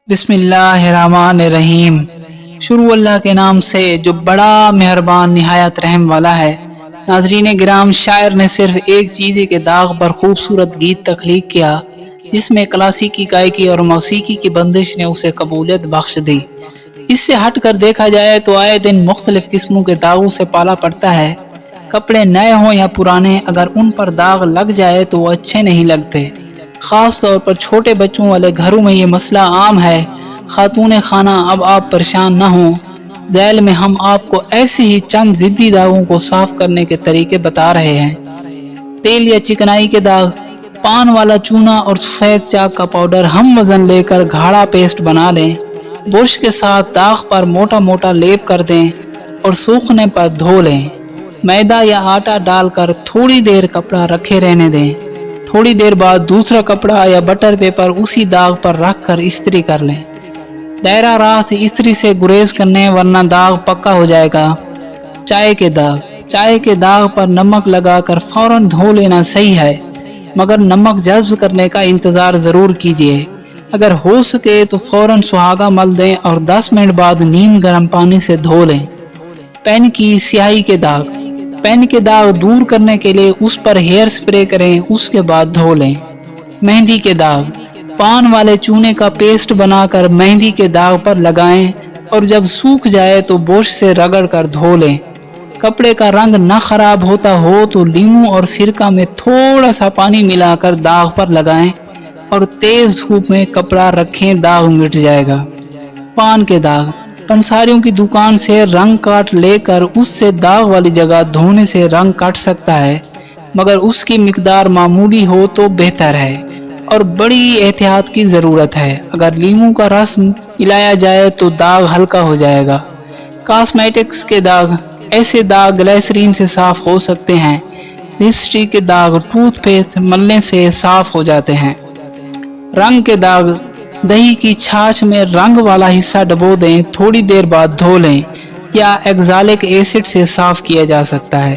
बिस्मिल्लाहिर्रहमानिर्रहीम। शुरू अल्लाह के नाम से जो बड़ा मेहरबान निहायत रहम वाला है। नाजरीन गिराम, शायर ने सिर्फ एक चीज़ के दाग पर खूबसूरत गीत तख्लीक किया जिसमें क्लासिकी गायकी और मौसीकी की बंदिश ने उसे कबूलियत बख्श दी। इससे हट कर देखा जाए तो आए दिन मुख्तलिफ किस्मों के दागों से पाला पड़ता है। कपड़े नए हों या पुराने, अगर उन पर दाग लग जाए तो वो अच्छे नहीं लगते। ख़ास तौर पर छोटे बच्चों वाले घरों में ये मसला आम है। खातून खाना, अब आप परेशान ना हों। झैल में हम आपको ऐसे ही चंद ज़िद्दी दागों को साफ करने के तरीके बता रहे हैं। तेल या चिकनाई के दाग, पान वाला चूना और सफ़ेद चाक का पाउडर हम वज़न लेकर गाढ़ा पेस्ट बना लें। बुरश के साथ दाग पर मोटा मोटा लेप कर दें और सूखने पर धो लें। मैदा या आटा डालकर थोड़ी देर कपड़ा रखे रहने दें। थोड़ी देर बाद दूसरा कपड़ा या बटर पेपर उसी दाग पर रख कर इस्त्री कर लें। दायरा रात इस्त्री से गुरेज करने, वरना दाग पक्का हो जाएगा। चाय के दाग, चाय के दाग पर नमक लगाकर फौरन धो लेना सही है, मगर नमक जज्ब करने का इंतज़ार ज़रूर कीजिए। अगर हो सके तो फौरन सुहागा मल दें और 10 मिनट बाद नीम गर्म पानी से धो लें। पेन की स्याही के दाग, पेन के दाग दूर करने के लिए उस पर हेयर स्प्रे करें, उसके बाद धो लें। मेहंदी के दाग, पान वाले चूने का पेस्ट बनाकर मेहंदी के दाग पर लगाएं और जब सूख जाए तो बुरश से रगड़ कर धो लें। कपड़े का रंग न खराब होता हो तो लीमू और सिरका में थोड़ा सा पानी मिलाकर दाग पर लगाएं और तेज धूप में कपड़ा रखें, दाग मिट जाएगा। पान के दाग, पंसारियों की दुकान से रंग काट लेकर उससे दाग वाली जगह धोने से रंग कट सकता है, मगर उसकी मिकदार मामूली हो तो बेहतर है और बड़ी एहतियात की ज़रूरत है। अगर लीमू का रस मिलाया जाए तो दाग हल्का हो जाएगा। कॉस्मेटिक्स के दाग, ऐसे दाग ग्लिसरीन से साफ हो सकते हैं। लिपस्टिक के दाग टूथपेस्ट मलने से साफ हो जाते हैं। रंग के दाग, दही की छाछ में रंग वाला हिस्सा डबो दें, थोड़ी देर बाद धो लें या एक्सालिक एसिड से साफ किया जा सकता है।